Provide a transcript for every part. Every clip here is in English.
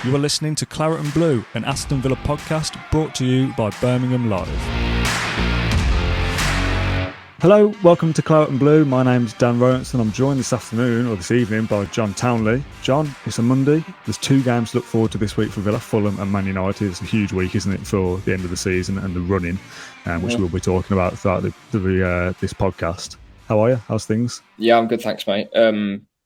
You are listening to Claret and Blue, an Aston Villa podcast brought to you by Birmingham Live. Hello, welcome to Claret and Blue. My name's Dan Rowanson and I'm joined this afternoon, or this evening, by John Townley. John, it's a Monday. There's two games to look forward to this week for Villa, Fulham and Man United. It's a huge week, isn't it, for the end of the season and the running, which we'll be talking about throughout this podcast. How are you? How's things? Yeah, I'm good, thanks, mate.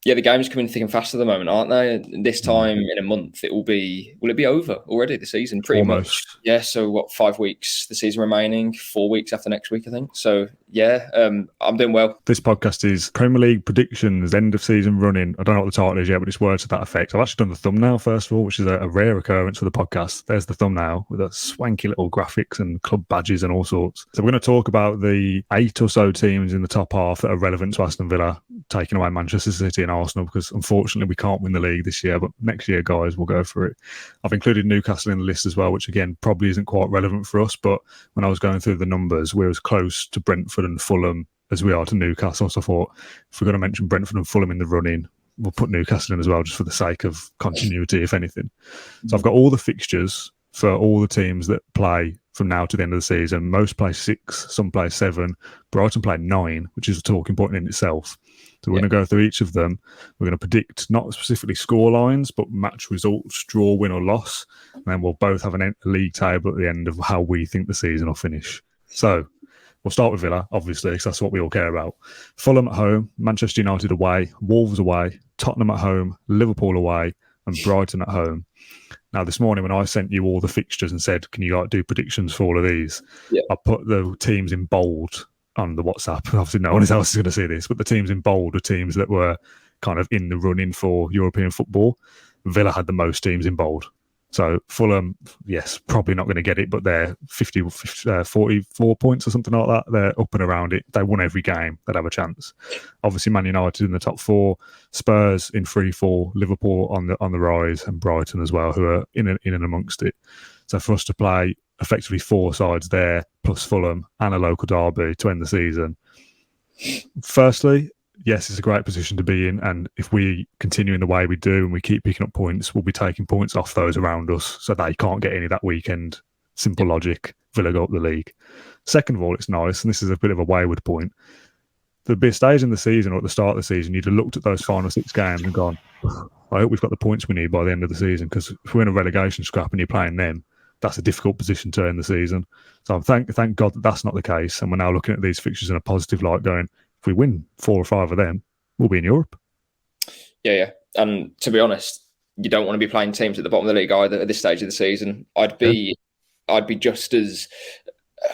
The games coming thick and fast at the moment, aren't they? This time in a month, will it be over already, the season? Pretty much. Yeah, so 5 weeks, the season remaining, 4 weeks after next week, I think. So, I'm doing well. This podcast is Premier League predictions, end of season running. I don't know what the title is yet, but it's words to that effect. I've actually done the thumbnail, first of all, which is a rare occurrence for the podcast. There's the thumbnail with a swanky little graphics and club badges and all sorts. So we're going to talk about the 8 or so teams in the top half that are relevant to Aston Villa, taking away Manchester City and Arsenal, because unfortunately we can't win the league this year, but next year, guys, we'll go for it. I've included Newcastle in the list as well, which again probably isn't quite relevant for us, but when I was going through the numbers, we're as close to Brentford and Fulham as we are to Newcastle. So I thought, if we're going to mention Brentford and Fulham in the running, we'll put Newcastle in as well, just for the sake of continuity, if anything. So I've got all the fixtures for all the teams that play from now to the end of the season. Most play 6, some play 7. Brighton play 9, which is a talking point in itself. So we're going to go through each of them. We're going to predict not specifically score lines, but match results, draw, win or loss. And then we'll both have a league table at the end of how we think the season will finish. So we'll start with Villa, obviously, because that's what we all care about. Fulham at home, Manchester United away, Wolves away, Tottenham at home, Liverpool away, and Brighton at home. Now, this morning when I sent you all the fixtures and said, can you do predictions for all of these? I put the teams in bold on the WhatsApp. Obviously, no one else is going to see this, but the teams in bold are teams that were kind of in the running for European football. Villa had the most teams in bold. So Fulham, yes, probably not going to get it, but they're 44 points or something like that. They're up and around it. They won every game. They'd have a chance. Obviously, Man United in the top 4, Spurs in 3-4, Liverpool on the rise, and Brighton as well, who are in and amongst it. So for us to play effectively 4 sides there, plus Fulham and a local derby to end the season. Firstly, yes, it's a great position to be in, and if we continue in the way we do and we keep picking up points, we'll be taking points off those around us, so they can't get any that weekend. Simple logic. Villa go up the league. Second of all, it's nice, and this is a bit of a wayward point. There'd be a stage in the season or at the start of the season, you'd have looked at those final 6 games and gone, I hope we've got the points we need by the end of the season, because if we're in a relegation scrap and you're playing them, that's a difficult position to end the season. So thank God that that's not the case, and we're now looking at these fixtures in a positive light, going, if we win 4 or 5 of them, we'll be in Europe. Yeah. And to be honest, you don't want to be playing teams at the bottom of the league either at this stage of the season. I'd be just as,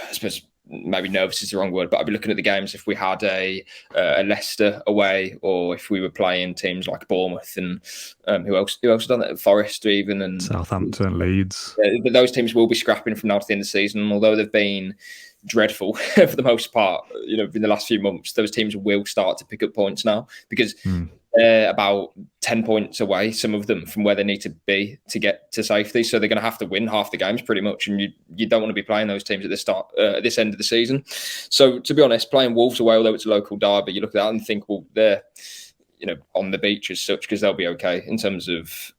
I suppose, maybe nervous is the wrong word, but I'd be looking at the games if we had a Leicester away, or if we were playing teams like Bournemouth and who else has done that? Forest even, and Southampton, Leeds. But those teams will be scrapping from now to the end of the season, and although they've been dreadful for the most part, in the last few months, those teams will start to pick up points now, because they're about 10 points away, some of them, from where they need to be to get to safety. So they're going to have to win half the games pretty much, and you don't want to be playing those teams at the start, at this end of the season. So to be honest, playing Wolves away, although it's a local derby, you look at that and think, well, they're on the beach as such, because they'll be okay in terms of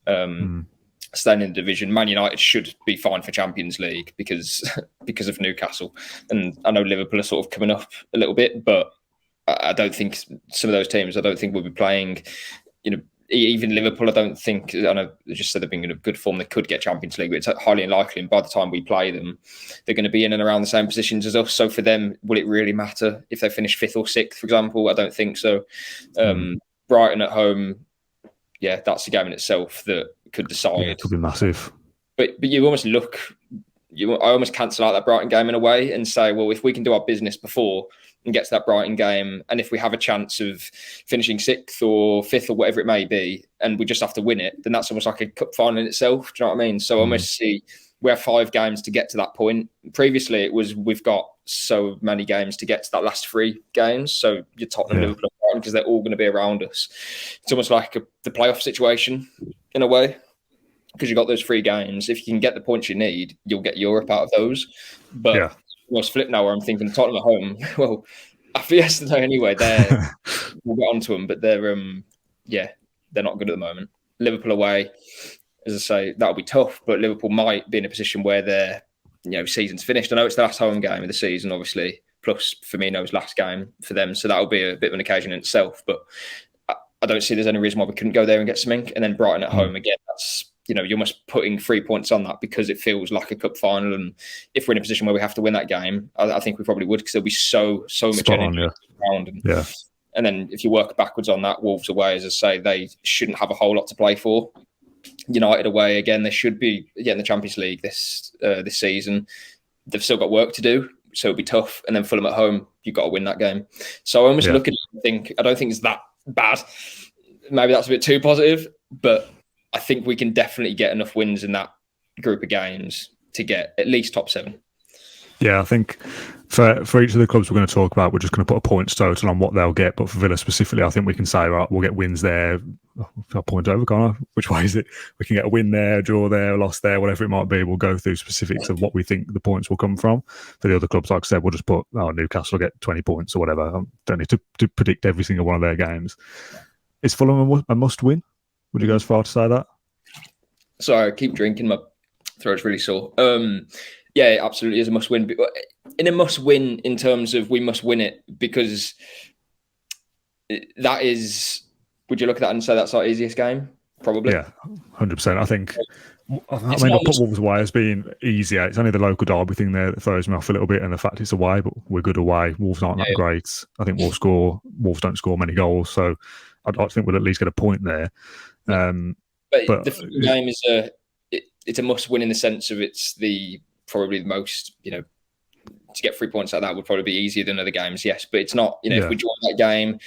staying in the division. Man United should be fine for Champions League because of Newcastle, and I know Liverpool are sort of coming up a little bit, but I don't think some of those teams, I don't think we'll be playing, even Liverpool, I don't think, I know they just said they've been in a good form, they could get Champions League, but it's highly unlikely, and by the time we play them, they're going to be in and around the same positions as us. So for them, will it really matter if they finish 5th or 6th, for example? I don't think so. Brighton at home, that's a game in itself that could decide. Yeah, it could be massive. But you almost I almost cancel out that Brighton game in a way and say, well, if we can do our business before and get to that Brighton game, and if we have a chance of finishing 6th or 5th or whatever it may be, and we just have to win it, then that's almost like a cup final in itself. Do you know what I mean? So I almost see we have 5 games to get to that point. Previously, it was we've got so many games to get to that last 3 games. So you're Tottenham, Liverpool, because they're all going to be around us. It's almost like the playoff situation in a way, because you've got those 3 games. If you can get the points you need, you'll get Europe out of those. But it's flip now, where I'm thinking Tottenham at home. Well, after yesterday anyway, we'll get onto them, but they're not good at the moment. Liverpool away, as I say, that'll be tough. But Liverpool might be in a position where their season's finished. I know it's the last home game of the season, obviously, plus Firmino's last game for them, so that'll be a bit of an occasion in itself. But I don't see there's any reason why we couldn't go there and get something. And then Brighton at home again. That's you're almost putting 3 points on that because it feels like a cup final. And if we're in a position where we have to win that game, I think we probably would, because there'll be so much energy around. And then if you work backwards on that, Wolves away, as I say, they shouldn't have a whole lot to play for. United away again, they should be getting the Champions League this season. They've still got work to do, so it'll be tough. And then Fulham at home, you've got to win that game. So I almost look at it and think, I don't think it's that bad. Maybe that's a bit too positive, but I think we can definitely get enough wins in that group of games to get at least top 7. Yeah, I think for each of the clubs we're going to talk about, we're just going to put a points total on what they'll get. But for Villa specifically, I think we can say, right, we'll get wins there. I'll point over, Connor. Which way is it? We can get a win there, a draw there, a loss there, whatever it might be. We'll go through specifics of what we think the points will come from. For the other clubs, like I said, we'll just put, Newcastle will get 20 points or whatever. I don't need to predict every single one of their games. Is Fulham a must win? Would you go as far to say that? Sorry, I keep drinking. My throat's really sore. Yeah, it absolutely is a must win. In a must win in terms of we must win it, because that is, would you look at that and say that's our easiest game? Probably. Yeah, 100%. I think, I'll put Wolves away as being easier. It's only the local derby thing there that throws me off a little bit, and the fact it's away, but we're good away. Wolves aren't that great. I think Wolves don't score many goals, so I think we'll at least get a point there. But the game is it's a must win in the sense of it's probably the most, to get 3 points like that would probably be easier than other games, yes. But it's not, if we draw that game,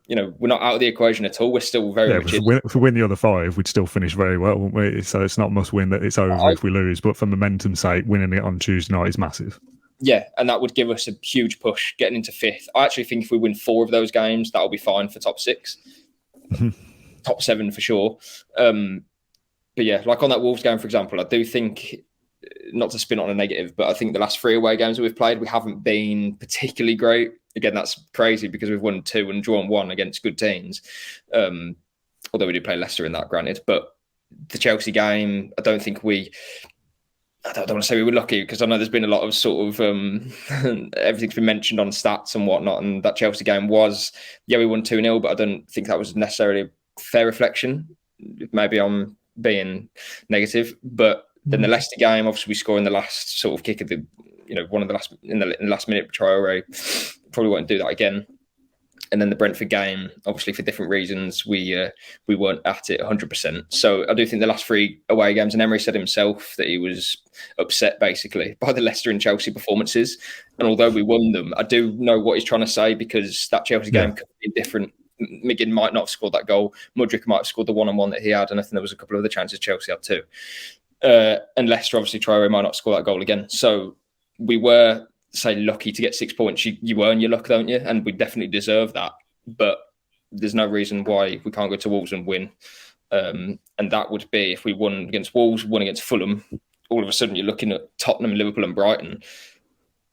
we're not out of the equation at all. We're still very much if we win the other 5, we'd still finish very well, wouldn't we? So it's not must win that it's over if we lose. But for momentum's sake, winning it on Tuesday night is massive. Yeah, and that would give us a huge push getting into 5th. I actually think if we win 4 of those games, that'll be fine for top 6. Top 7 for sure. But yeah, like on that Wolves game, for example, I do think, not to spin on a negative, but I think the last 3 away games that we've played, we haven't been particularly great. Again, that's crazy because we've won 2 and drawn 1 against good teams. Although we did play Leicester in that, granted. But the Chelsea game, I don't think I don't want to say we were lucky, because I know there's been a lot of sort of everything's been mentioned on stats and whatnot. And that Chelsea game was, we won 2-0, but I don't think that was necessarily a fair reflection. Maybe I'm being negative, but then the Leicester game, obviously we score in the last sort of kick of the, one of the last in the last minute. Traore probably won't do that again. And then the Brentford game, obviously for different reasons, we weren't at it 100%. So I do think the last 3 away games, and Emery said himself that he was upset basically by the Leicester and Chelsea performances. And although we won them, I do know what he's trying to say, because that Chelsea game could be different. McGinn might not have scored that goal. Mudryk might have scored the one-on-one that he had, and I think there was a couple of other chances Chelsea had too. And Leicester, obviously, Traore might not score that goal again. So we were, say, lucky to get 6 points. You earn your luck, don't you? And we definitely deserve that. But there's no reason why we can't go to Wolves and win. And that would be if we won against Wolves, won against Fulham. All of a sudden, you're looking at Tottenham, Liverpool, and Brighton.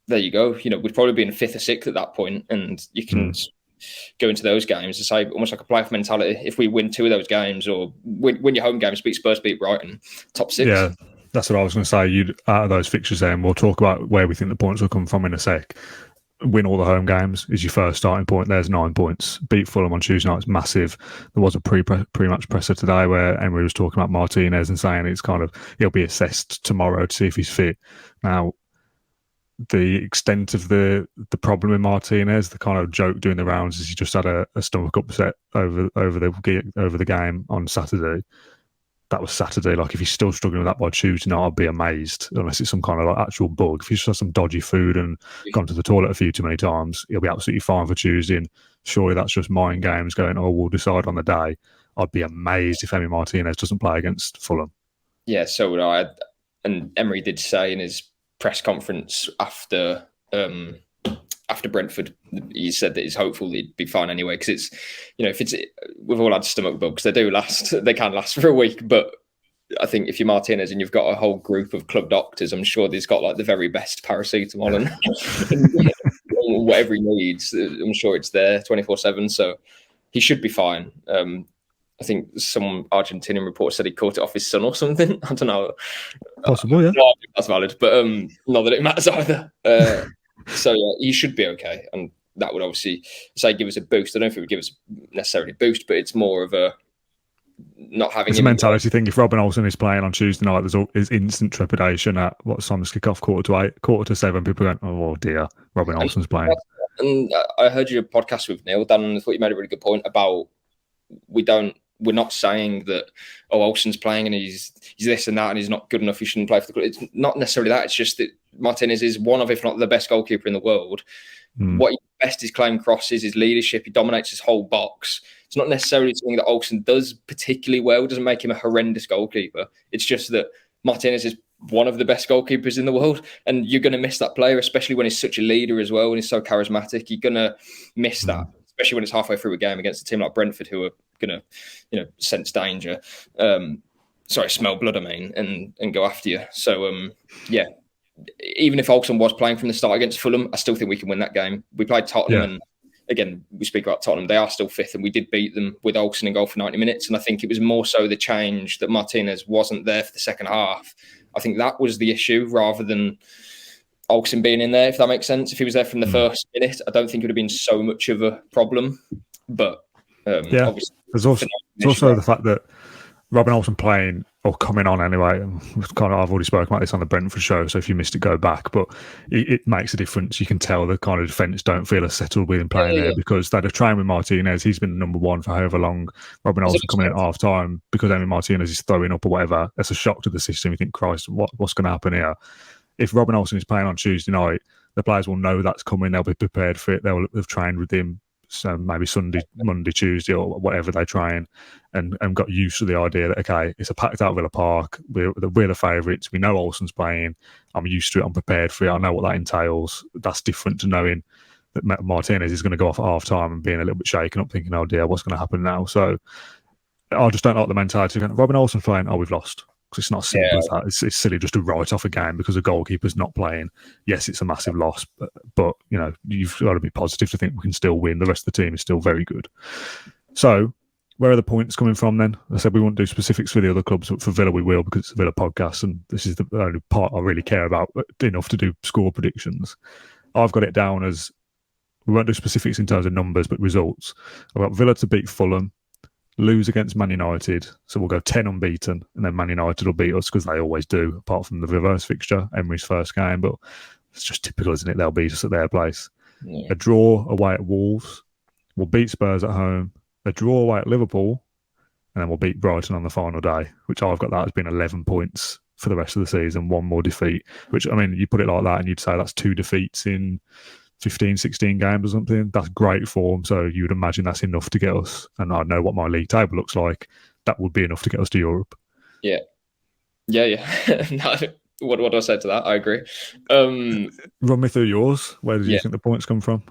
There you go. We'd probably be in 5th or 6th at that point, and you can go into those games and say almost like a playoff mentality. If we win 2 of those games, or win your home games, beat Spurs, beat Brighton, top 6. Yeah, that's what I was going to say. Out of those fixtures there, and we'll talk about where we think the points will come from in a sec. Win all the home games is your first starting point. There's 9 points. Beat Fulham on Tuesday night is massive. There was a pre-match presser today where Emery was talking about Martinez and saying it's kind of, he'll be assessed tomorrow to see if he's fit. Now, the extent of the problem with Martinez, the kind of joke doing the rounds, is he just had a stomach upset over the game on Saturday. That was Saturday. Like, if he's still struggling with that by Tuesday night, I'd be amazed, unless it's some kind of like actual bug. If he's just had some dodgy food and gone to the toilet a few too many times, he'll be absolutely fine for Tuesday. And surely that's just mind games going, we'll decide on the day. I'd be amazed if Emi Martinez doesn't play against Fulham. Yeah, so would I. And Emery did say in his press conference after Brentford, he said that he's hopeful he'd be fine anyway, because it's, if it's, we've all had stomach bugs, they can last for a week. But I think if you're Martinez and you've got a whole group of club doctors, I'm sure he's got like the very best paracetamol and whatever he needs, I'm sure it's there 24/7. So he should be fine. I think some Argentinian report said he caught it off his son or something. I don't know. Possible, yeah. No, that's valid, but not that it matters either. So yeah, he should be okay, and that would obviously say give us a boost. I don't think it would give us necessarily a boost, but it's more of a not having. It's a mentality thing. If Robin Olsen is playing on Tuesday night, there's instant trepidation at what time's kick off, 8:15, 7:15. People going, oh dear, Robin Olsen's playing. And I heard your podcast with Neil, Dan, and I thought you made a really good point about we're not saying that Olsen's playing and he's this and that and he's not good enough, he shouldn't play for the club. It's not necessarily that. It's just that Martinez is one of, if not the best goalkeeper in the world. What he best is claim crosses, his leadership. He dominates his whole box. It's not necessarily something that Olsen does particularly well. It doesn't make him a horrendous goalkeeper. It's just that Martinez is one of the best goalkeepers in the world, and you're going to miss that player, especially when he's such a leader as well and he's so charismatic. You're going to miss that, especially when it's halfway through a game against a team like Brentford, who are going to, sense danger. Smell blood, and go after you. So, even if Olsen was playing from the start against Fulham, I still think we can win that game. We played Tottenham, and again, we speak about Tottenham. They are still fifth, and we did beat them with Olsen in goal for 90 minutes. And I think it was more so the change that Martinez wasn't there for the second half. I think that was the issue rather than Olsen being in there, if that makes sense. If he was there from the first minute, I don't think it would have been so much of a problem. But obviously, there's also the fact that Robin Olsen playing or coming on anyway. I've already spoken about this on the Brentford show, so if you missed it, go back. But it makes a difference. You can tell the kind of defence don't feel as settled with him playing there because they'd have trained with Martinez. He's been number one for however long. Robin Olsen coming in at half time because Emi Martinez is throwing up or whatever. That's a shock to the system. You think, Christ, what's going to happen here? If Robin Olsen is playing on Tuesday night, the players will know that's coming. They'll be prepared for it. They'll have trained with him. So maybe Sunday, Monday, Tuesday, or whatever they try and got used to the idea that, okay, it's a packed out Villa Park. We're the favourites. We know Olsen's playing. I'm used to it. I'm prepared for it. I know what that entails. That's different to knowing that Martinez is going to go off at half time and being a little bit shaken up, thinking, oh dear, what's going to happen now? So I just don't like the mentality. Robin Olsen playing, we've lost. Because it's not as simple as that. It's silly just to write off a game because a goalkeeper's not playing. Yes, it's a massive loss, but you've got to be positive to think we can still win. The rest of the team is still very good. So, where are the points coming from then? I said we won't do specifics for the other clubs, but for Villa we will because it's a Villa podcast, and this is the only part I really care about enough to do score predictions. I've got it down as we won't do specifics in terms of numbers, but results. I've got Villa to beat Fulham, lose against Man United, so we'll go 10 unbeaten, and then Man United will beat us because they always do, apart from the reverse fixture, Emery's first game, but it's just typical, isn't it? They'll beat us at their place. A draw away at Wolves, we'll beat Spurs at home, a draw away at Liverpool, and then we'll beat Brighton on the final day, which I've got that as being 11 points for the rest of the season, one more defeat, which, you put it like that and you'd say that's 2 defeats in 15, 16 games or something. That's great form. So you would imagine that's enough to get us. And I know what my league table looks like. That would be enough to get us to Europe. Yeah. No, what do I say to that? I agree. Run me through yours. Where do you think the points come from?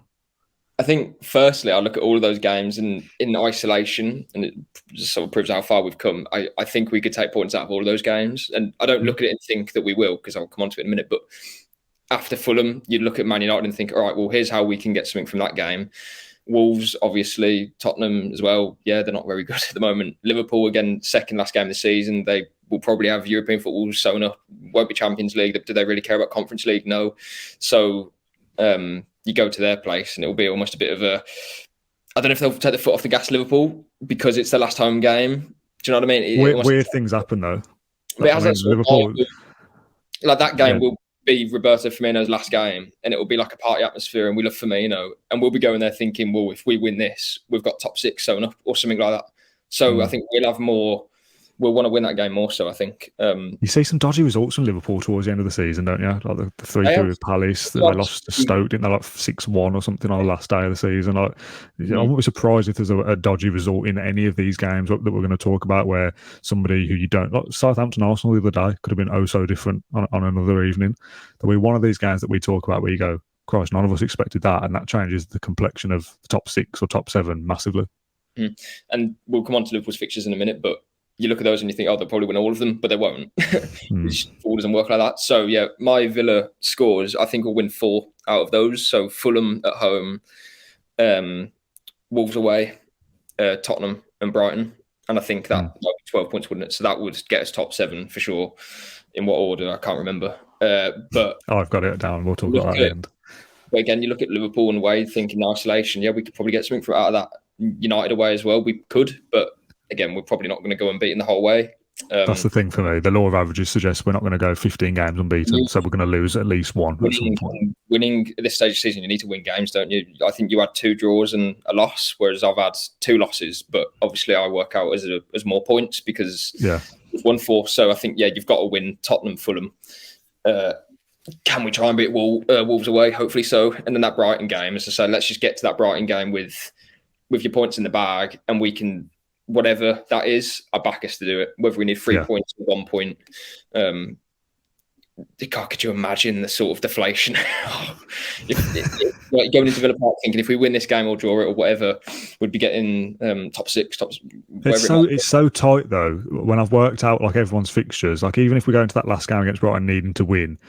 I think, firstly, I look at all of those games in isolation, and it just sort of proves how far we've come. I think we could take points out of all of those games. And I don't look at it and think that we will, because I'll come on to it in a minute. But after Fulham, you'd look at Man United and think, all right, well, here's how we can get something from that game. Wolves, obviously, Tottenham as well. Yeah, they're not very good at the moment. Liverpool, again, second last game of the season. They will probably have European football sewn up. Won't be Champions League. Do they really care about Conference League? No. So you go to their place and it'll be almost a bit of a... I don't know if they'll take the foot off the gas, Liverpool, because it's their last home game. Do you know what I mean? Weird things happen, though. Liverpool... Like that game will be Roberto Firmino's last game, and it will be like a party atmosphere, and we love Firmino, and we'll be going there thinking, well, if we win this, we've got top 6 sewn up or something like that. So I think we'll want to win that game more so, I think. You see some dodgy results from Liverpool towards the end of the season, don't you? Like the 3-3 with Palace, they lost to Stoke, didn't they? Like 6-1 or something on the last day of the season. I wouldn't be surprised if there's a dodgy result in any of these games that we're going to talk about where somebody who you don't... Like Southampton Arsenal the other day could have been oh so different on another evening. There'll be one of these games that we talk about where you go, Christ, none of us expected that, and that changes the complexion of the top 6 or top 7 massively. And we'll come on to Liverpool's fixtures in a minute, but you look at those and you think, they'll probably win all of them, but they won't. Football doesn't work like that. So, yeah, my Villa scores, I think we'll win 4 out of those. So, Fulham at home, Wolves away, Tottenham and Brighton. And I think that might be 12 points, wouldn't it? So that would get us top 7 for sure. In what order? I can't remember. But I've got it down. We'll talk about that at the end. But again, you look at Liverpool and away, thinking in isolation, we could probably get something out of that. United away as well, we could. But again, we're probably not going to go unbeaten the whole way. That's the thing for me. The law of averages suggests we're not going to go 15 games unbeaten, so we're going to lose at least one at some point. Winning at this stage of the season, you need to win games, don't you? I think you had 2 draws and a loss, whereas I've had 2 losses. But obviously, I work out as more points because we've won 4. So I think you've got to win Tottenham, Fulham. Can we try and beat Wolves away? Hopefully so. And then that Brighton game, as I say, let's just get to that Brighton game with your points in the bag, and we can. Whatever that is, I back us to do it. Whether we need 3 points or 1 point, could you imagine the sort of deflation? Like going into Villa Park thinking if we win this game or draw it or whatever, we'd be getting top 6. It's so tight though. When I've worked out like everyone's fixtures, like even if we go into that last game against Brighton needing to win,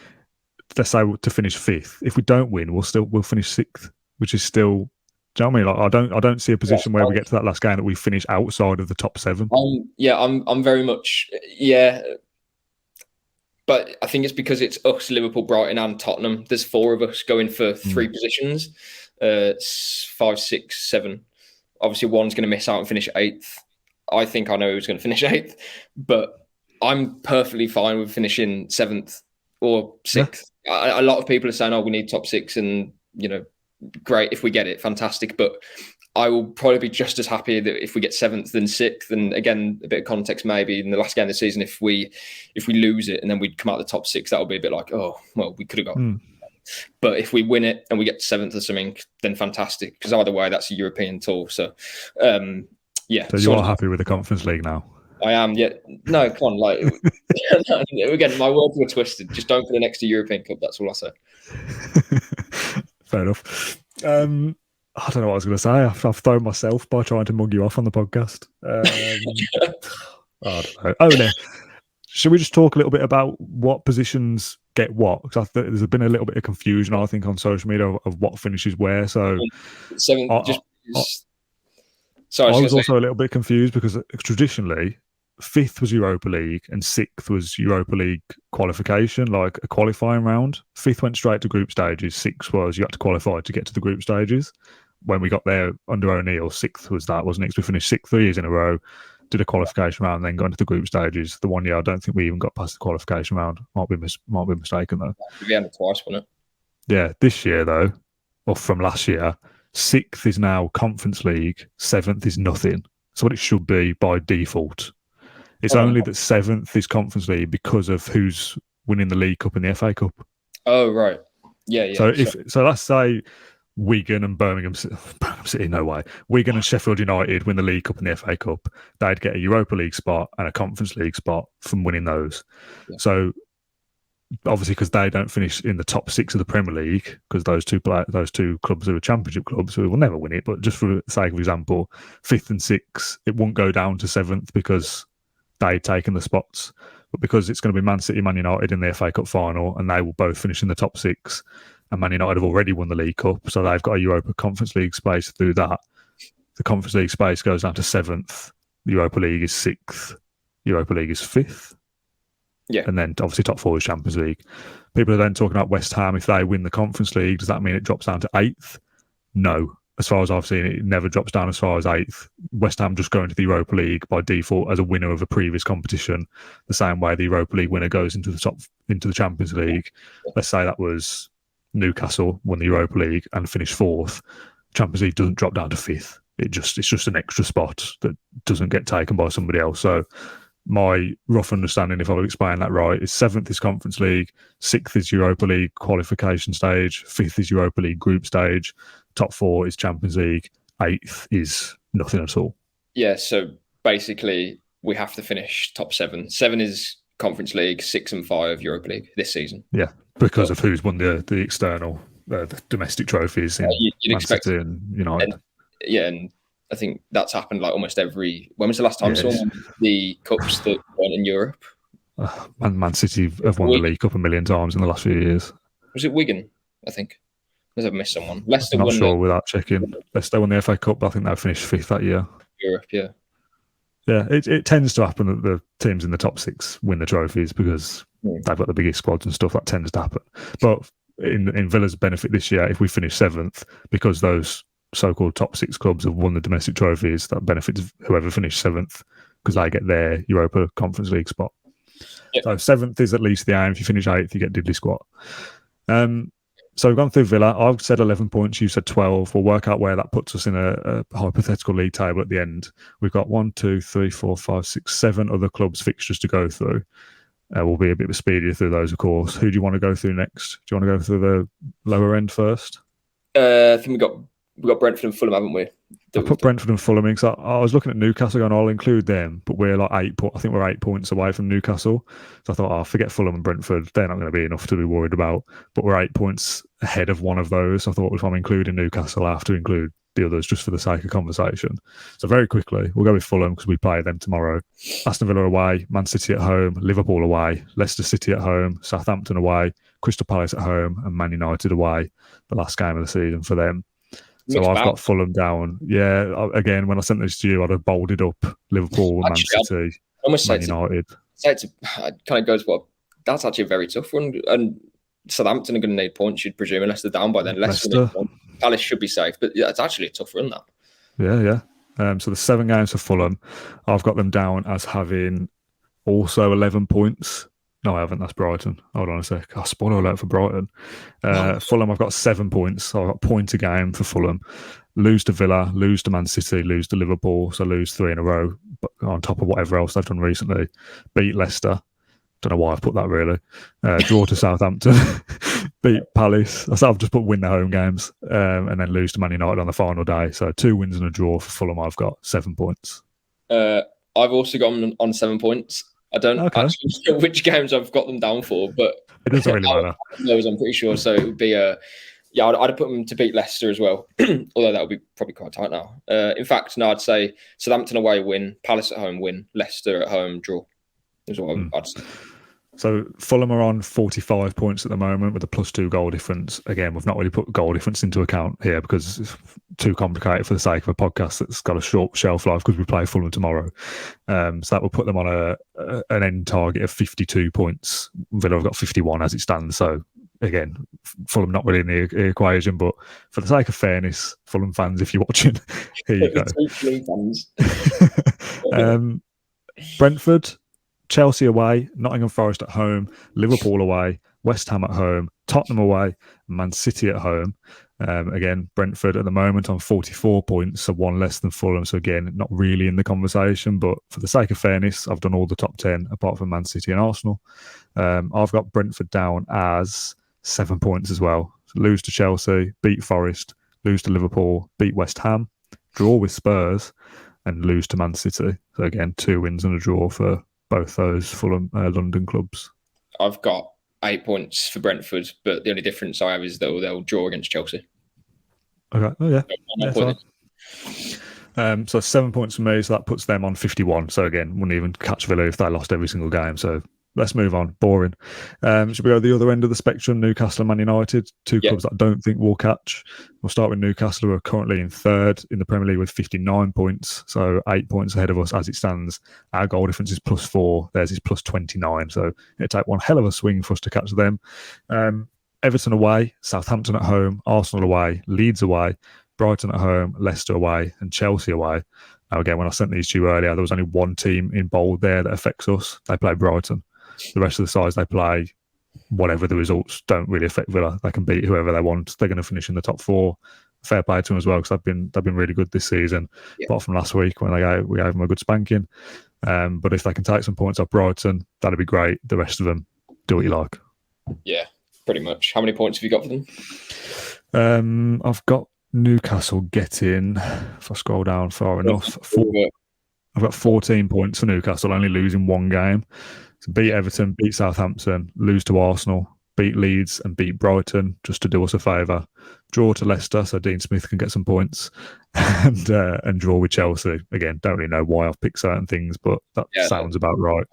let's say to finish 5th. If we don't win, we'll finish 6th, which is still. Do you know what I mean? Like I don't see a position where we get to that last game that we finish outside of the top 7. I'm very much but I think it's because it's us, Liverpool, Brighton, and Tottenham. There's 4 of us going for 3 positions, 5, 6, 7. Obviously, one's going to miss out and finish 8th. I think I know who's going to finish 8th, but I'm perfectly fine with finishing 7th or 6th. Yeah. A lot of people are saying, "Oh, we need top 6," and great if we get it, fantastic. But I will probably be just as happy that if we get 7th than 6th. And again, a bit of context maybe in the last game of the season, if we lose it and then we'd come out the top 6, that'll be a bit like, oh well, we could have got. But if we win it and we get 7th or something, then fantastic. Because either way, that's a European tour. So So you are happy with the Conference League now? I am. Yeah. No, come on. Like again, my words were twisted. Just don't put it next to European Cup. That's all I say. Fair enough. I don't know what I was going to say. I've thrown myself by trying to mug you off on the podcast. I don't know. Oh, no. Should we just talk a little bit about what positions get what? Because there's been a little bit of confusion, I think, on social media of what finishes where. So, I was also a little bit confused because traditionally, 5th was Europa League and 6th was Europa League qualification, like a qualifying round. 5th went straight to group stages. 6th was you had to qualify to get to the group stages. When we got there under O'Neill, 6th was that, wasn't it? 'Cause we finished 6th 3 years in a row, did a qualification round, then got into the group stages. The one year I don't think we even got past the qualification round. Might be mistaken though. We had it twice, wasn't it? Yeah, this year though, or from last year, 6th is now Conference League, 7th is nothing. That's what it should be by default. It's only that 7th is Conference League because of who's winning the League Cup and the FA Cup. Oh, right. Yeah. So let's say Wigan and Birmingham City, no way. Wigan and Sheffield United win the League Cup and the FA Cup. They'd get a Europa League spot and a Conference League spot from winning those. Yeah. So obviously, because they don't finish in the top 6 of the Premier League, because those two clubs are Championship clubs, so we will never win it. But just for the sake of example, 5th and 6th, it won't go down to 7th because they've taken the spots. But because it's going to be Man City, Man United in the FA Cup final, and they will both finish in the top 6, and Man United have already won the League Cup, so they've got a Europa Conference League space through that. The Conference League space goes down to 7th. The Europa League is 6th. Europa League is 5th. Yeah. And then obviously top 4 is Champions League. People are then talking about West Ham. If they win the Conference League, does that mean it drops down to 8th? No. As far as I've seen, it never drops down as far as 8th. West Ham just go into the Europa League by default as a winner of a previous competition, the same way the Europa League winner goes into the Champions League. Let's say that was Newcastle won the Europa League and finished 4th. Champions League doesn't drop down to 5th. It's just an extra spot that doesn't get taken by somebody else. So my rough understanding, if I've explained that right, is 7th is Conference League, 6th is Europa League qualification stage, 5th is Europa League group stage, top 4 is Champions League, 8th is nothing at all. Yeah, so basically we have to finish top 7. 7 is Conference League, 6 and 5 Europa League this season. Yeah, because of who's won the external the domestic trophies in Man City and United. And I think that's happened like almost every. When was the last time someone won the cups that weren't in Europe? Man City have won the League Cup a million times in the last few years. Was it Wigan? I think. I've missed someone. Leicester I'm not sure without checking. Leicester won the FA Cup, but I think they finished 5th that year. Europe, yeah. Yeah, it tends to happen that the teams in the top 6 win the trophies because they've got the biggest squads and stuff. That tends to happen. But in Villa's benefit this year, if we finish 7th, because those so-called top 6 clubs have won the domestic trophies, that benefits whoever finished 7th because they get their Europa Conference League spot. Yep. So 7th is at least the aim. If you finish 8th, you get diddly squat. So we've gone through Villa. I've said 11 points. You said 12. We'll work out where that puts us in a hypothetical league table at the end. We've got 1, 2, 3, 4, 5, 6, 7 other clubs' fixtures to go through. We'll be a bit speedier through those, of course. Who do you want to go through next? Do you want to go through the lower end first? I think we've got Brentford and Fulham, haven't we? I put Brentford and Fulham in because I was looking at Newcastle going, I'll include them, but we're like I think we're 8 points away from Newcastle. So I thought, forget Fulham and Brentford. They're not going to be enough to be worried about. But we're 8 points ahead of one of those. So I thought if I'm including Newcastle, I have to include the others just for the sake of conversation. So very quickly, we'll go with Fulham because we play them tomorrow. Aston Villa away, Man City at home, Liverpool away, Leicester City at home, Southampton away, Crystal Palace at home, and Man United away. The last game of the season for them. So I've got Fulham down. Yeah, again, when I sent this to you, I'd have bolded up Liverpool, Man City, Man United. It kind of goes, well, that's actually a very tough one. And Southampton are going to need points, you'd presume, unless they're down by then. Leicester. Palace should be safe, but yeah, it's actually a tough run, that. Yeah. So the 7 games for Fulham, I've got them down as having also 11 points. No, I haven't. That's Brighton. Hold on a sec. Spoiler alert for Brighton. Fulham, I've got 7 points. So I've got a point a game for Fulham. Lose to Villa, lose to Man City, lose to Liverpool. So lose 3 in a row, but on top of whatever else they've done recently. Beat Leicester. Don't know why I've put that really. Draw to Southampton. Beat Palace. I've just put win their home games. And then lose to Man United on the final day. So 2 wins and a draw for Fulham. I've got 7 points. I've also got them on 7 points. I don't actually know which games I've got them down for, but it doesn't really matter. Those I'm pretty sure. So it would be I'd have put them to beat Leicester as well, although that would be probably quite tight now. In fact, no, I'd say Southampton away win, Palace at home win, Leicester at home draw. Is what I'd say. So Fulham are on 45 points at the moment with a +2 goal difference. Again, we've not really put goal difference into account here because it's too complicated for the sake of a podcast that's got a short shelf life because we play Fulham tomorrow. So that will put them on an end target of 52 points. Villa have got 51 as it stands. So again, Fulham not really in the equation, but for the sake of fairness, Fulham fans, if you're watching, here you go. Brentford, Chelsea away, Nottingham Forest at home, Liverpool away, West Ham at home, Tottenham away, Man City at home. Again, Brentford at the moment on 44 points, so 1 less than Fulham. So again, not really in the conversation, but for the sake of fairness, I've done all the top 10 apart from Man City and Arsenal. I've got Brentford down as 7 points as well. So lose to Chelsea, beat Forest, lose to Liverpool, beat West Ham, draw with Spurs, and lose to Man City. So again, 2 wins and a draw for both those Fulham London clubs. I've got 8 points for Brentford, but the only difference I have is they'll draw against Chelsea. Okay. Oh yeah. So 7 points for me, so that puts them on 51. So again, wouldn't even catch Villa if they lost every single game. So let's move on. Boring. Should we go to the other end of the spectrum? Newcastle and Man United, 2 clubs that I don't think will catch. We'll start with Newcastle, who are currently in 3rd in the Premier League with 59 points. So 8 points ahead of us as it stands. Our goal difference is +4. Theirs is +29. So it'd take one hell of a swing for us to catch them. Everton away, Southampton at home, Arsenal away, Leeds away, Brighton at home, Leicester away, and Chelsea away. Now, again, when I sent these to you earlier, there was only one team in bold there that affects us. They play Brighton. The rest of the sides they play, whatever the results, don't really affect Villa. They can beat whoever they want. They're going to finish in the top 4. Fair play to them as well because they've been really good this season. Apart from last week when we gave them a good spanking. But if they can take some points off Brighton, that'd be great. The rest of them, do what you like. Yeah, pretty much. How many points have you got for them? I've got Newcastle getting, if I scroll down far enough, I've got 14 points for Newcastle, only losing 1 game. So beat Everton, beat Southampton, lose to Arsenal, beat Leeds and beat Brighton just to do us a favour. Draw to Leicester so Dean Smith can get some points and draw with Chelsea. Again, don't really know why I've picked certain things, but that sounds about right.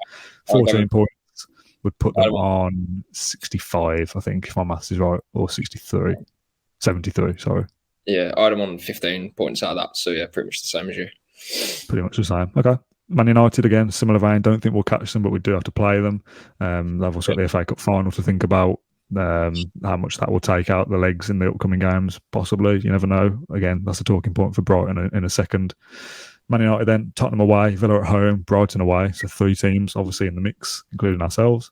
14 points would put them on 65, I think, if my maths is right, or 73. 73, sorry. Yeah, I had them on 15 points out of that, so yeah, pretty much the same as you. Pretty much the same. Okay. Man United again, similar vein. Don't think we'll catch them, but we do have to play them. They've also got the FA Cup final to think about. How much that will take out the legs in the upcoming games, possibly. You never know. Again, that's a talking point for Brighton in a second. Man United then, Tottenham away, Villa at home, Brighton away. So 3 teams obviously in the mix, including ourselves.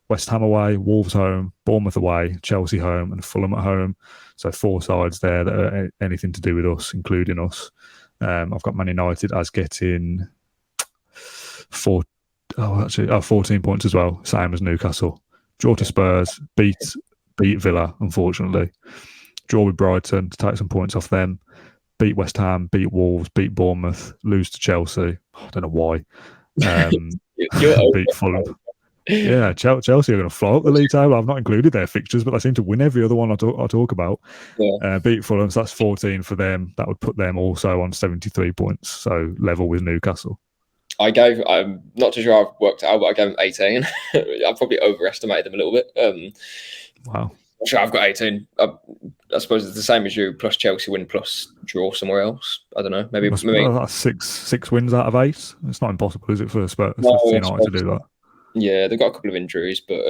West Ham away, Wolves home, Bournemouth away, Chelsea home, and Fulham at home. So 4 sides there that are anything to do with us, including us. I've got Man United as getting 14 points as well, same as Newcastle. Draw to Spurs, beat Villa, unfortunately. Draw with Brighton to take some points off them. Beat West Ham, beat Wolves, beat Bournemouth, lose to Chelsea. I don't know why. Beat Fulham. Yeah, Chelsea are going to fly up the league table. I've not included their fixtures, but they seem to win every other one I talk about. Yeah. Beat Fulham, so that's 14 for them. That would put them also on 73 points, so level with Newcastle. I'm not too sure I've worked out, but I gave them 18. I probably overestimated them a little bit. Wow. I'm sure I've got 18. I suppose it's the same as you, plus Chelsea win, plus draw somewhere else. I don't know. Maybe that's six wins out of 8. It's not impossible, is it, for Spurs? For United to do that? Yeah, they've got a couple of injuries, but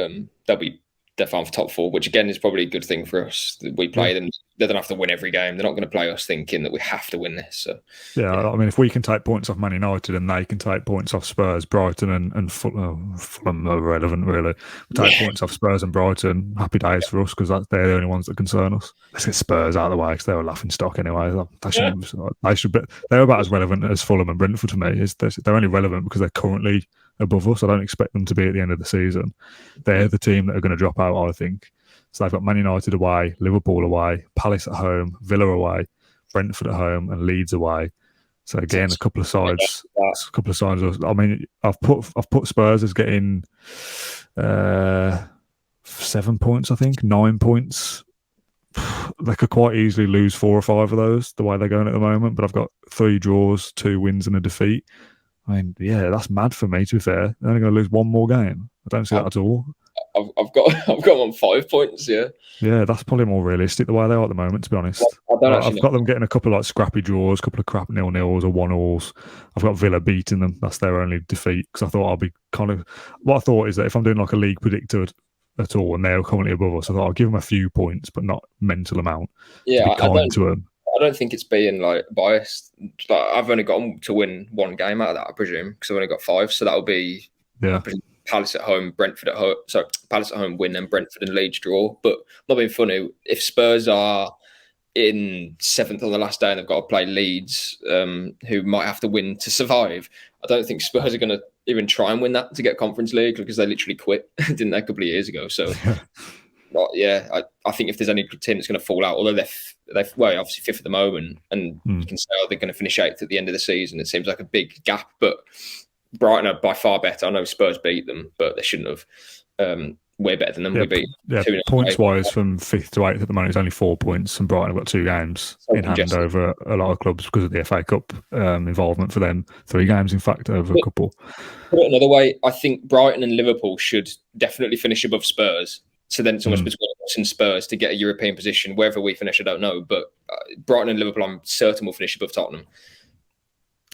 they're fine for top 4, which again is probably a good thing for us. We play them; they don't have to win every game. They're not going to play us thinking that we have to win this. So, yeah, I mean, if we can take points off Man United and they can take points off Spurs, Brighton and Fulham are relevant, really. We take points off Spurs and Brighton. Happy days for us because they're the only ones that concern us. Let's get Spurs out of the way because they're a laughing stock anyway. They should be, they're about as relevant as Fulham and Brentford to me. They're only relevant because they're currently above us. I don't expect them to be at the end of the season. They're the team that are going to drop out, I think. So they've got Man United away, Liverpool away, Palace at home, Villa away, Brentford at home, and Leeds away. So again, a couple of sides. I mean, I've put Spurs as getting 7 points, I think, 9 points. They could quite easily lose 4 or 5 of those the way they're going at the moment. But I've got 3 draws, 2 wins, and a defeat. I mean, yeah, that's mad for me. To be fair, they're only going to lose 1 more game. I don't see that at all. I've got them on 5 points. Yeah, that's probably more realistic the way they are at the moment. To be honest, I've got them getting a couple of like scrappy draws, a couple of crap 0-0s or 1-1s. I've got Villa beating them. That's their only defeat because I thought I'll be kind of. What I thought is that if I'm doing like a league predictor at all and they're currently above us, I thought I'll give them a few points, but not mental amount. Yeah, to be kind to them. I don't think it's being like biased. Like, I've only got them to win 1 game out of that, I presume, because I've only got 5. So that'll be Palace at home, Brentford at home. So Palace at home win, then Brentford and Leeds draw. But not being funny, if Spurs are in 7th on the last day and they've got to play Leeds, who might have to win to survive, I don't think Spurs are going to even try and win that to get Conference League because they literally quit, didn't they, a couple of years ago? So. I think if there's any team that's going to fall out, although they're obviously 5th at the moment, and you can say they're going to finish 8th at the end of the season. It seems like a big gap, but Brighton are by far better. I know Spurs beat them, but they shouldn't have. We're better than them. We beat points wise from 5th to 8th at the moment. It's only 4 points, and Brighton have got 2 games in hand over a lot of clubs because of the FA Cup involvement for them. 3 games, in fact, over a couple. Put it another way, I think Brighton and Liverpool should definitely finish above Spurs. So then it's almost between us and Spurs to get a European position. Wherever we finish, I don't know. But Brighton and Liverpool, I'm certain will finish above Tottenham.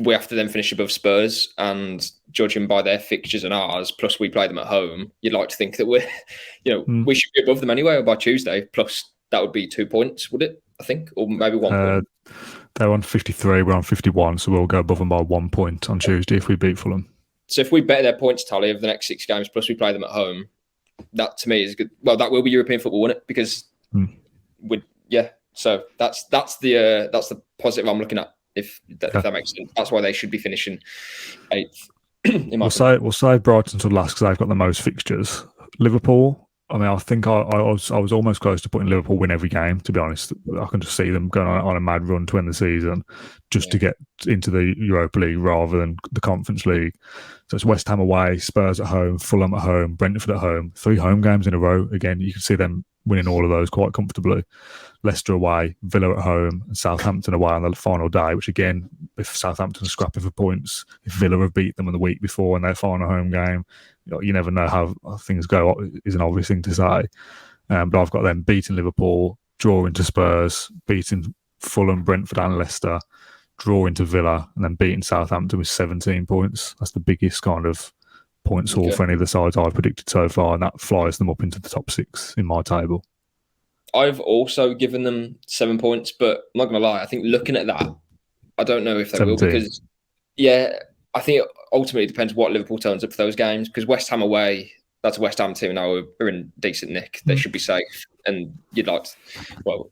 We have to then finish above Spurs. And judging by their fixtures and ours, plus we play them at home, you'd like to think that we should be above them anyway by Tuesday. Plus, that would be 2 points, would it? I think. Or maybe 1 point. They're on 53, we're on 51. So we'll go above them by 1 point on Tuesday if we beat Fulham. So if we better their points tally over the next 6 games, plus we play them at home, that to me is good. Well, that will be European football, won't it? Because so that's the positive I'm looking at. If that makes sense, that's why they should be finishing 8th. We'll save Brighton until last because they've got the most fixtures. Liverpool. I mean, I think I was almost close to putting Liverpool win every game. To be honest, I can just see them going on a mad run to end the season, just to get into the Europa League rather than the Conference League. So it's West Ham away, Spurs at home, Fulham at home, Brentford at home. 3 home games in a row. Again, you can see them winning all of those quite comfortably. Leicester away, Villa at home, and Southampton away on the final day, which again, if Southampton are scrapping for points, if Villa have beat them on the week before in their final home game, you never know how things go. Is an obvious thing to say. But I've got them beating Liverpool, drawing to Spurs, beating Fulham, Brentford and Leicester, drawing to Villa, and then beating Southampton with 17 points. That's the biggest kind of points haul for any of the sides I've predicted so far, and that flies them up into the top 6 in my table. I've also given them 7 points, but I'm not going to lie. I think looking at that, I don't know if they 17. Will because, I think ultimately it depends what Liverpool turns up for those games, because West Ham away, that's a West Ham team now who are in decent nick. They should be safe, and you'd like to,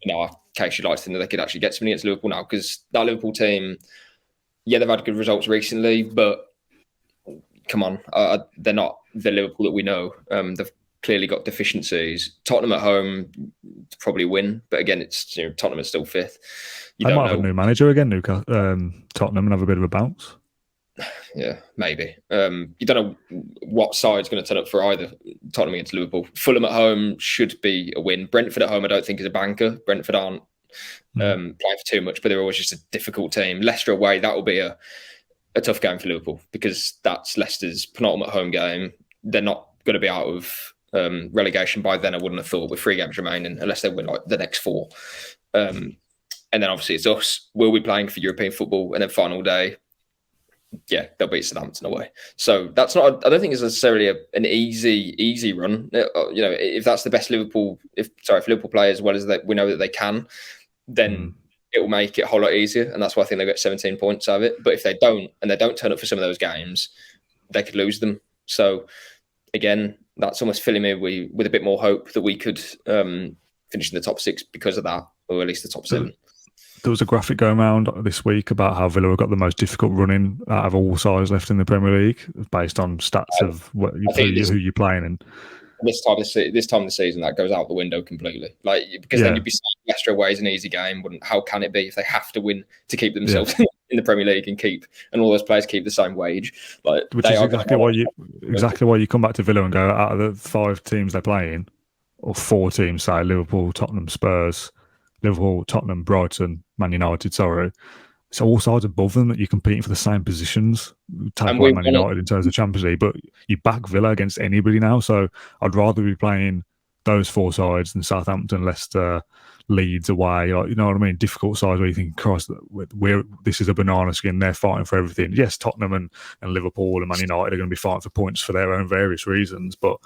in our case, you'd like to think that they could actually get something against Liverpool now, because that Liverpool team, they've had good results recently, but come on, they're not the Liverpool that we know. They've clearly got deficiencies. Tottenham at home probably win, but again, it's Tottenham is still 5th. They might have a new manager again, Tottenham, and have a bit of a bounce. Yeah, maybe. You don't know what side's going to turn up for either. Tottenham against Liverpool. Fulham at home should be a win. Brentford at home, I don't think is a banker. Brentford aren't playing for too much, but they're always just a difficult team. Leicester away, that will be a tough game for Liverpool, because that's Leicester's penultimate home game. They're not going to be out of relegation by then, I wouldn't have thought, with 3 games remaining, unless they win like the next 4. And then obviously it's us. We'll be playing for European football, and then final day, they'll beat Southampton away. So that's not. I don't think it's necessarily an easy run. If that's the best Liverpool, if Liverpool play as well as we know that they can, then it will make it a whole lot easier. And that's why I think they get 17 points out of it. But if they don't, and they don't turn up for some of those games, they could lose them. So again, that's almost filling me with a bit more hope that we could finish in the top 6 because of that, or at least the top 7. There was a graphic going around this week about how Villa have got the most difficult running out of all sides left in the Premier League, based on stats of who you're playing in. This time of the season, that goes out the window completely. Because then you'd be saying Leicester away is an easy game. How can it be if they have to win to keep themselves in the Premier League and all those players keep the same wage? Which is exactly why you come back to Villa and go, out of the 5 teams they're playing, or 4 teams, say Liverpool, Tottenham, Spurs, Liverpool, Tottenham, Brighton, Man United, it's all sides above them that you're competing for the same positions. Take away Man United in terms of Champions League, but you back Villa against anybody now. So I'd rather be playing those 4 sides than Southampton, Leicester, Leeds away. You know what I mean? Difficult sides where you think, Christ, this is a banana skin. They're fighting for everything. Yes, Tottenham and Liverpool and Man United are going to be fighting for points for their own various reasons, but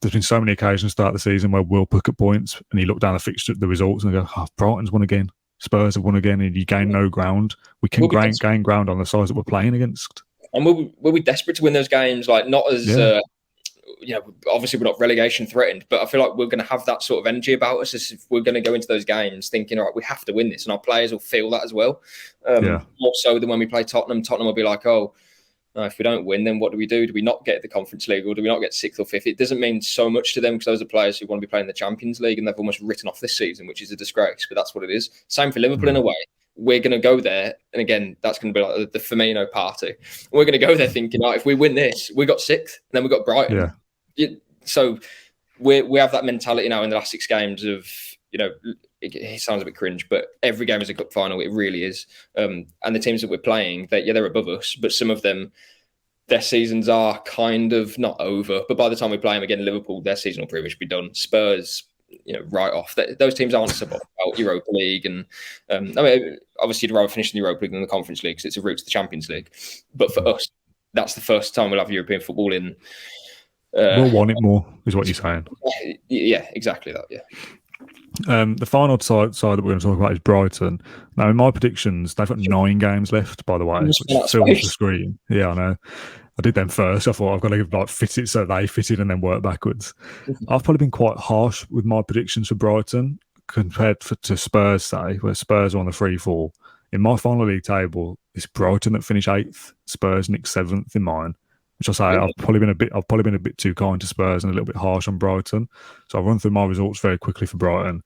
there's been so many occasions throughout the season where we'll pick up points, and you look down the fixture, the results, and go, Brighton's won again. Spurs have won again, and you gain no ground. We can gain ground on the sides that we're playing against. And we'll be desperate to win those games, not as obviously we're not relegation threatened, but I feel like we're going to have that sort of energy about us as if we're going to go into those games thinking, all right, we have to win this, and our players will feel that as well. More so than when we play Tottenham. Tottenham will be like, if we don't win, then what do we do? Do we not get the Conference League, or do we not get 6th or 5th? It doesn't mean so much to them, because those are players who want to be playing the Champions League, and they've almost written off this season, which is a disgrace, but that's what it is. Same for Liverpool in a way. We're going to go there, and again, that's going to be like the Firmino party. We're going to go there thinking, if we win this, we got 6th, and then we got Brighton. So we have that mentality now in the last 6 games of, it sounds a bit cringe, but every game is a cup final. It really is. And the teams that we're playing, they're above us, but some of them, their seasons are kind of not over. But by the time we play them again, Liverpool, their season will pretty much be done. Spurs, right off. Those teams aren't about Europa League. And obviously you'd rather finish in the Europa League than the Conference League, because it's a route to the Champions League. But for us, that's the first time we'll have European football in. We'll want it more, is what you're saying. Yeah, exactly that, the final side that we're going to talk about is Brighton. Now, in my predictions, they've got 9 games left, by the way, which fills the screen. Yeah, I know. I did them first. I thought I've got to fit it so they fit it and then work backwards. I've probably been quite harsh with my predictions for Brighton compared to Spurs, say, where Spurs are on the 3-4. In my final league table, it's Brighton that finished 8th, Spurs nicked 7th in mine. Which I say, I've probably been a bit too kind to Spurs and a little bit harsh on Brighton. So I'll run through my results very quickly for Brighton.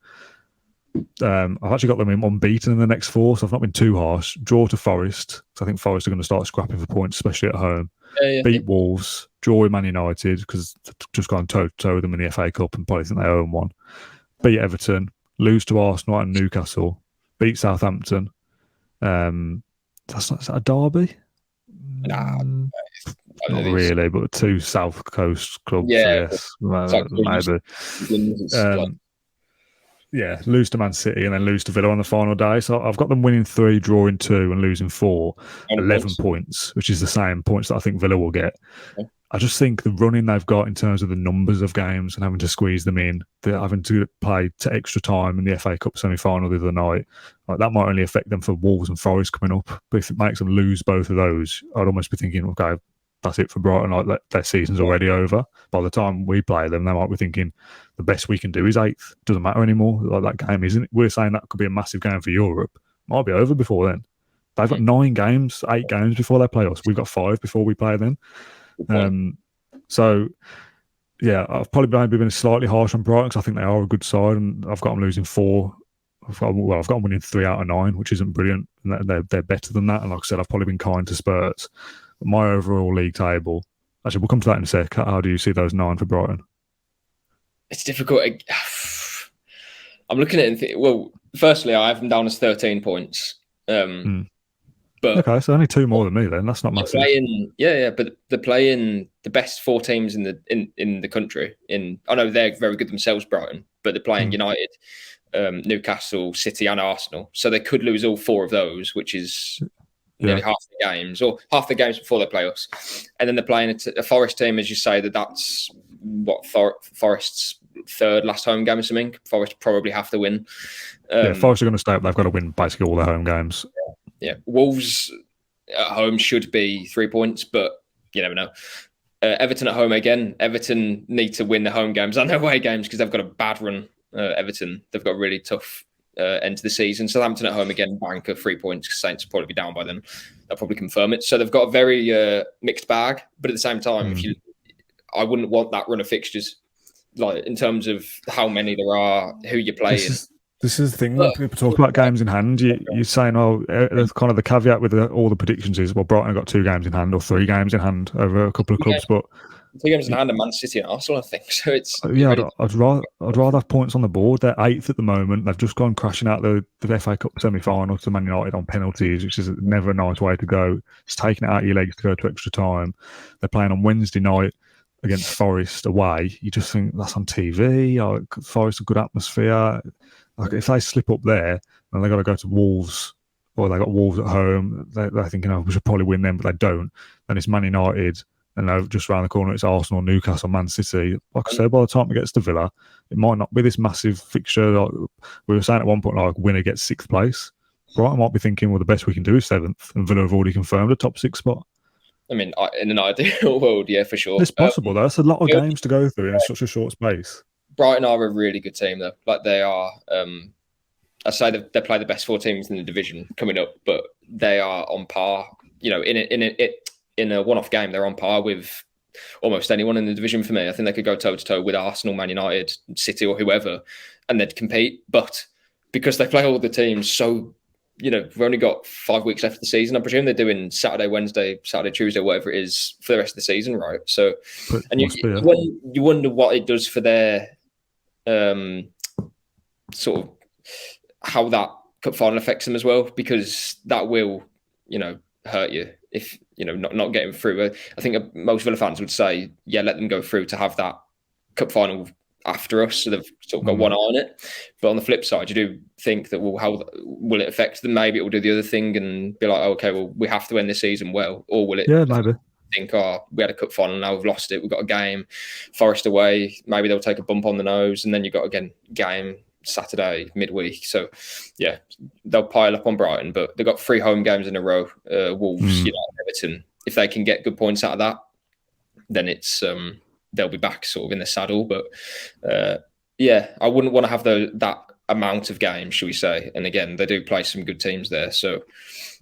I've actually got them unbeaten in the next 4, so I've not been too harsh. Draw to Forest, so I think Forest are going to start scrapping for points, especially at home. Beat Wolves, draw with Man United, because just gone toe-to-toe with them in the FA Cup and probably think they own one. Beat Everton, lose to Arsenal and Newcastle, beat Southampton. Is that a derby? Nah. Not really, but 2 South Coast clubs, yes. Maybe. lose to Man City and then lose to Villa on the final day. So I've got them winning 3, drawing 2, and losing 4, 11 points, which is the same points that I think Villa will get. Okay. I just think the running they've got in terms of the numbers of games and having to squeeze them in, they're having to play to extra time in the FA Cup semi-final the other night. Like, that might only affect them for Wolves and Forest coming up. But if it makes them lose both of those, I'd almost be thinking, okay, that's it for Brighton. Like, their season's already over. By the time we play them, they might be thinking the best we can do is 8th. Doesn't matter anymore. Like, that game isn't. We're saying that could be a massive game for Europe. Might be over before then. They've got 9 games, 8 games before they play us. We've got 5 before we play them. So, yeah, I've probably maybe been slightly harsh on Brighton because I think they are a good side, and I've got them losing 4. I've got them winning 3 out of 9, which isn't brilliant. And they're better than that. And like I said, I've probably been kind to Spurs. But my overall league table, actually, we'll come to that in a sec. How do you see those 9 for Brighton? It's difficult. I'm looking at it. Well, firstly, I have them down as 13 points. But okay, so only 2 more than me then. That's not massive. But they're playing the best 4 teams in the country. I know they're very good themselves, Brighton, but they're playing United, Newcastle, City, and Arsenal. So they could lose all 4 of those, which is nearly half the games, or half the games before they play us. And then they're playing a Forest team, as you say, that's what Forest's 3rd last home game or something. Forest probably have to win. Forest are going to stay up. They've got to win basically all their home games. Yeah, Wolves at home should be 3 points, but you never know. Everton at home again. Everton need to win the home games and their away games because they've got a bad run. Everton, they've got a really tough end to the season. Southampton at home again, bank of 3 points because Saints will probably be down by then. They'll probably confirm it. So they've got a very mixed bag, but at the same time, I wouldn't want that run of fixtures, like in terms of how many there are, who you're playing. This is the thing when people talk about games in hand. You're saying, there's kind of the caveat with all the predictions is, well, Brighton got 2 games in hand or 3 games in hand over a couple of clubs, but 2 games in hand and Man City and Arsenal, I think. So it's I'd rather have points on the board. They're 8th at the moment. They've just gone crashing out the FA Cup semi-final to Man United on penalties, which is never a nice way to go. It's taking it out of your legs to go to extra time. They're playing on Wednesday night against Forest away. You just think that's on TV. Forest a good atmosphere. Like, if they slip up there, then they got to go to Wolves, or they got Wolves at home. They're thinking, we should probably win them, but they don't. Then it's Man United, and just around the corner it's Arsenal, Newcastle, Man City. Like I said, by the time it gets to Villa, it might not be this massive fixture. Like we were saying at one point, like winner gets 6th place. Brighton might be thinking, well, the best we can do is 7th, and Villa have already confirmed a top 6 spot. I mean, in an ideal world, yeah, for sure. It's possible, though. That's a lot of games to go through in such a short space. Brighton are a really good team, though. Like, they are. I say they play the best 4 teams in the division coming up, but they are on par. You know, in a one-off game, they're on par with almost anyone in the division for me. I think they could go toe-to-toe with Arsenal, Man United, City, or whoever, and they'd compete. But because they play all the teams so, we've only got 5 weeks left of the season. I presume they're doing Saturday, Wednesday, Saturday, Tuesday, whatever it is for the rest of the season, right? So, and you wonder what it does for their sort of how that cup final affects them as well, because that will, hurt you if not getting through. I think most Villa fans would say, yeah, let them go through to have that cup final after us, so they've sort of got one eye on it. But on the flip side, you do think that, well, how will it affect them? Maybe it will do the other thing and be like, oh, okay, well, we have to end the season well, or will it? Yeah, maybe. Think, we had a cup final, now we've lost it. We've got a game, Forest away. Maybe they'll take a bump on the nose, and then you've got again game Saturday midweek. So yeah, they'll pile up on Brighton, but they've got 3 home games in a row. Wolves, Everton. If they can get good points out of that, then it's they'll be back sort of in the saddle. But I wouldn't want to have that amount of games, shall we say? And again, they do play some good teams there, so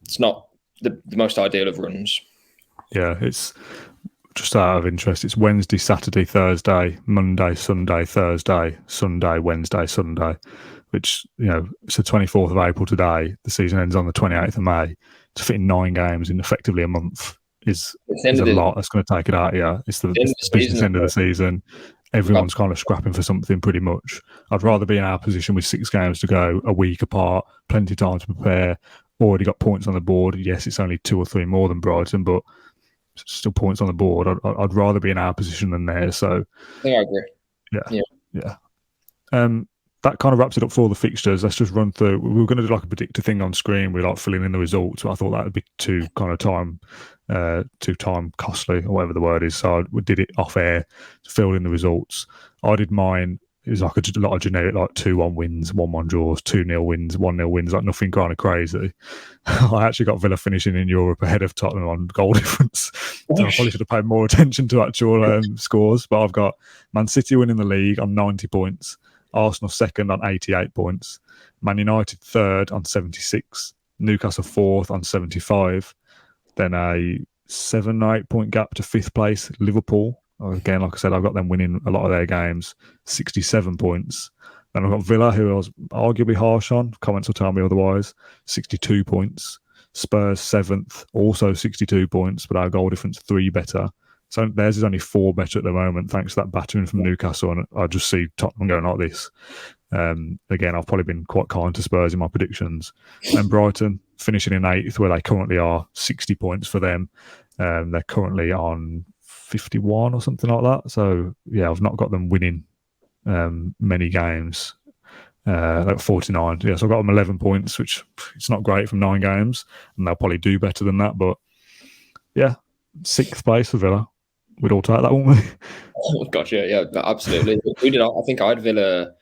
it's not the most ideal of runs. Yeah, it's just out of interest. It's Wednesday, Saturday, Thursday, Monday, Sunday, Thursday, Sunday, Wednesday, Sunday, which, it's the 24th of April today. The season ends on the 28th of May. To fit in 9 games in effectively a month is a lot. That's going to take it out. Yeah, it's the business end of the season. Everyone's kind of scrapping for something pretty much. I'd rather be in our position with 6 games to go, a week apart, plenty of time to prepare, already got points on the board. Yes, it's only 2 or 3 more than Brighton, but still points on the board. I'd rather be in our position than theirs. So I think I agree. Yeah. that kind of wraps it up for all the fixtures. Let's just run through. We were going to do like a predictor thing on screen. We like filling in the results, but I thought that would be too time costly or whatever the word is. So we did it off air, filled in the results. I did mine. It was like a lot of generic, like 2-1 wins, 1-1 draws, 2-0 wins, 1-0 wins, like nothing kind of crazy. I actually got Villa finishing in Europe ahead of Tottenham on goal difference. So I probably should have paid more attention to actual scores. But I've got Man City winning the league on 90 points, Arsenal second on 88 points, Man United third on 76, Newcastle fourth on 75, then a 7 or 8 point gap to fifth place, Liverpool. Again, like I said, I've got them winning a lot of their games, 67 points. Then I've got Villa, who I was arguably harsh on. Comments will tell me otherwise, 62 points. Spurs 7th, also 62 points, but our goal difference 3 better. So theirs is only 4 better at the moment, thanks to that battering from Newcastle. And I just see Tottenham going like this. Again, I've probably been quite kind to Spurs in my predictions. And Brighton finishing in 8th, where they currently are, 60 points for them. They're currently on 51 or something like that. So yeah, I've not got them winning many games. Like 49. Yeah, so I've got them 11 points, which it's not great from 9 games, and they'll probably do better than that. But yeah, 6th place for Villa. We'd all take that, wouldn't we? Oh, gotcha. Yeah, absolutely. We did. I think I had Villa.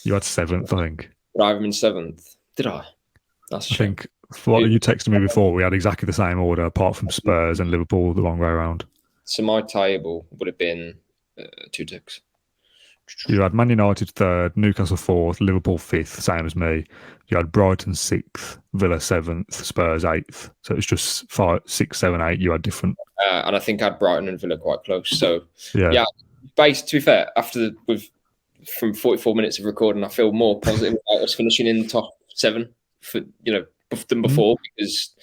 You had 7th, I think. Did I have him in 7th? Did I? That's I think for what you texted me before, we had exactly the same order, apart from Spurs and Liverpool the long way around. So my table would have been 2 ticks. You had Man United 3rd, Newcastle 4th, Liverpool 5th, same as me. You had Brighton 6th, Villa 7th, Spurs 8th. So it's just 5, 6, 7, 8. You had different. And I think I had Brighton and Villa quite close. So yeah. To be fair, from 44 minutes of recording, I feel more positive about us finishing in the top 7 than before, because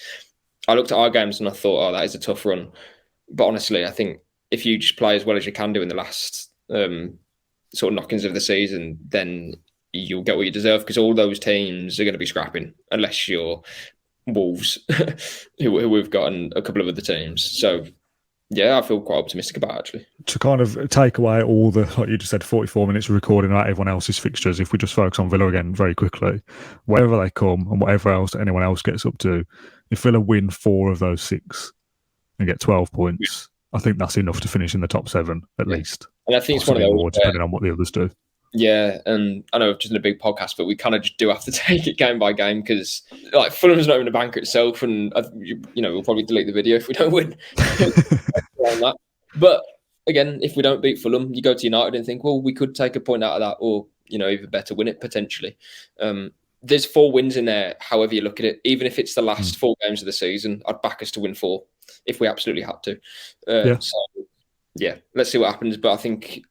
I looked at our games and I thought, oh, that is a tough run. But honestly, I think if you just play as well as you can do in the last sort of knockings of the season, then you'll get what you deserve, because all those teams are going to be scrapping, unless you're Wolves, who we've gotten a couple of other teams. So yeah, I feel quite optimistic about it, actually. To kind of take away all the, like you just said, 44 minutes of recording about everyone else's fixtures, if we just focus on Villa again very quickly, wherever they come and whatever else anyone else gets up to, if Villa win 4 of those 6 and get 12 points, I think that's enough to finish in the top 7 at least. And I think it's one of those more, depending on what the others do. Yeah, and I know we've just done a big podcast, but we kind of just do have to take it game by game, because like Fulham's not even a banker itself, and we'll probably delete the video if we don't win. But again, if we don't beat Fulham, you go to United and think, well, we could take a point out of that, or even better, win it potentially. There's 4 wins in there, however you look at it. Even if it's the last 4 games of the season, I'd back us to win 4 if we absolutely had to. So yeah, let's see what happens. But I think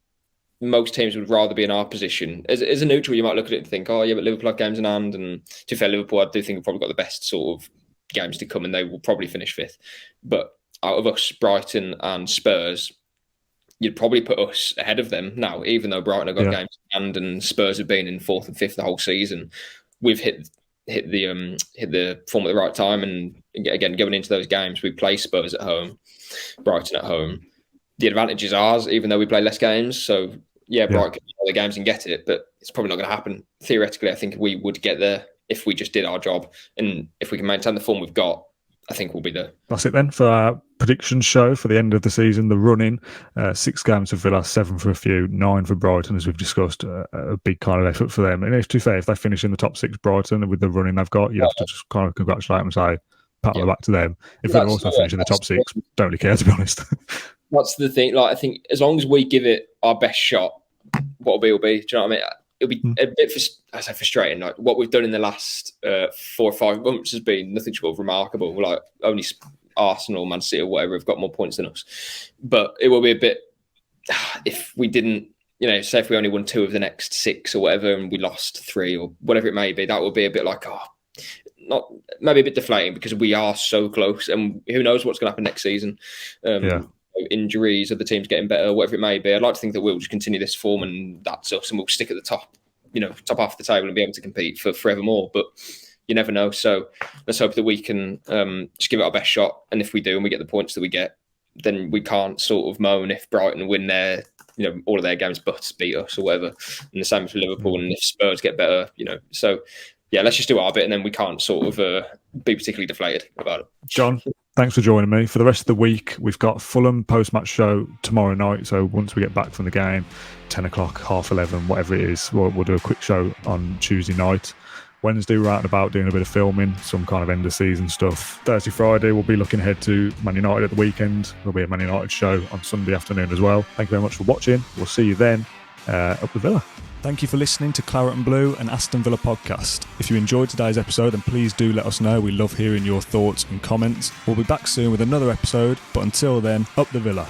most teams would rather be in our position. As a neutral, you might look at it and think, oh yeah, but Liverpool have games in hand. And to be fair, Liverpool, I do think have probably got the best sort of games to come, and they will probably finish 5th. But out of us, Brighton and Spurs, you'd probably put us ahead of them now, even though Brighton have got games in hand and Spurs have been in 4th and 5th the whole season. We've hit the form at the right time, and again, going into those games, we play Spurs at home, Brighton at home. The advantage is ours, even though we play less games. So yeah, Brighton can play the games and get it, but it's probably not going to happen. Theoretically, I think we would get there if we just did our job, and if we can maintain the form we've got, I think we'll be there. That's it then for our predictions show for the end of the season. The run-in, 6 games for Villa, 7 for a few, 9 for Brighton, as we've discussed. A big kind of effort for them. And if, to be fair, if they finish in the top 6, Brighton, with the running they've got, you have to just kind of congratulate them and say, pat on the back to them. If they also finish in the top 6, don't really care, to be honest. That's the thing. Like, I think as long as we give it our best shot, what will be. Do you know what I mean? It'll be a bit, frustrating. Like, what we've done in the last 4 or 5 months has been nothing short of remarkable. Like, only Arsenal, Man City, or whatever have got more points than us. But it will be a bit, if we didn't, say if we only won 2 of the next 6 or whatever, and we lost 3 or whatever it may be, that would be a bit like, not maybe a bit deflating, because we are so close, and who knows what's going to happen next season. Injuries, other teams getting better, whatever it may be. I'd like to think that we'll just continue this form, and that's us, and we'll stick at the top, top half of the table, and be able to compete for forevermore. But you never know. So let's hope that we can just give it our best shot. And if we do, and we get the points that we get, then we can't sort of moan if Brighton win their all of their games but beat us or whatever. And the same for Liverpool. And if Spurs get better, so yeah, let's just do our bit, and then we can't sort of be particularly deflated about it. John, thanks for joining me. For the rest of the week, we've got Fulham post-match show tomorrow night. So once we get back from the game, 10 o'clock, 11:30, whatever it is, we'll do a quick show on Tuesday night. Wednesday, we're out and about doing a bit of filming, some kind of end-of-season stuff. Thursday, Friday, we'll be looking ahead to Man United at the weekend. There'll be a Man United show on Sunday afternoon as well. Thank you very much for watching. We'll see you then up the Villa. Thank you for listening to Claret and Blue and Aston Villa podcast. If you enjoyed today's episode, then please do let us know. We love hearing your thoughts and comments. We'll be back soon with another episode, but until then, up the Villa.